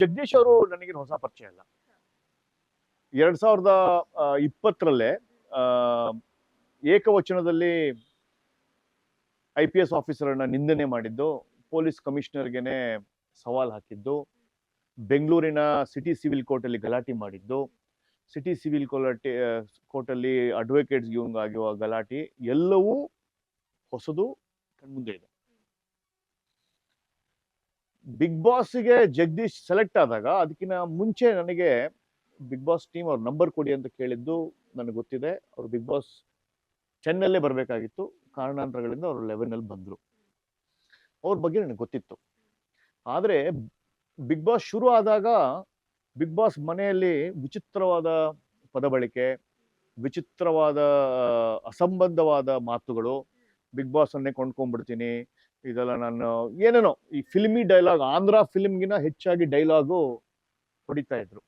ಜಗದೀಶ್ ಅವರು ನನಗೇನು ಹೊಸ ಪರಿಚಯ ಅಲ್ಲ. 2020ರಲ್ಲೇ ಏಕವಚನದಲ್ಲಿ IPS ಆಫೀಸರ್ನ ನಿಂದನೆ ಮಾಡಿದ್ದು, ಪೊಲೀಸ್ ಕಮಿಷನರ್ಗೆನೆ ಸವಾಲ್ ಹಾಕಿದ್ದು, ಬೆಂಗಳೂರಿನ ಸಿಟಿ ಸಿವಿಲ್ ಕೋರ್ಟಲ್ಲಿ ಗಲಾಟೆ ಮಾಡಿದ್ದು, ಸಿಟಿ ಸಿವಿಲ್ ಕೋರ್ಟಲ್ಲಿ ಅಡ್ವೊಕೇಟ್ಸ್ ಆಗಿರುವ ಗಲಾಟೆ ಎಲ್ಲವೂ ಹೊಸದು ಕಣ್ಮುಂದೆ ಇದೆ. ಬಿಗ್ ಬಾಸ್ಗೆ ಜಗದೀಶ್ ಸೆಲೆಕ್ಟ್ ಆದಾಗ ಅದಕ್ಕಿಂತ ಮುಂಚೆ ನನಗೆ ಬಿಗ್ ಬಾಸ್ ಟೀಮ್ ಅವ್ರ ನಂಬರ್ ಕೊಡಿ ಅಂತ ಕೇಳಿದ್ದು ನನಗೆ ಗೊತ್ತಿದೆ. ಅವ್ರು ಬಿಗ್ ಬಾಸ್ 10 ಬರಬೇಕಾಗಿತ್ತು, ಕಾರಣಾಂತರಗಳಿಂದ ಅವರು 11 ಬಂದರು. ಅವ್ರ ಬಗ್ಗೆ ನನಗೆ ಗೊತ್ತಿತ್ತು. ಆದರೆ ಬಿಗ್ ಬಾಸ್ ಶುರು ಆದಾಗ ಬಿಗ್ ಬಾಸ್ ಮನೆಯಲ್ಲಿ ವಿಚಿತ್ರವಾದ ಪದ ಬಳಕೆ, ವಿಚಿತ್ರವಾದ ಅಸಂಬದ್ಧವಾದ ಮಾತುಗಳು, ಬಿಗ್ ಬಾಸ್ ಅನ್ನೇ ಕೊಂಡ್ಕೊಂಡ್ಬಿಡ್ತೀನಿ, ಇದೆಲ್ಲ ನಾನು ಏನೇನೋ ಈ ಫಿಲ್ಮಿ ಡೈಲಾಗ್, ಆಂಧ್ರ ಫಿಲ್ಮ್ಗಿನ ಹೆಚ್ಚಾಗಿ ಡೈಲಾಗು ಹೊಡಿತಾ ಇದ್ರು.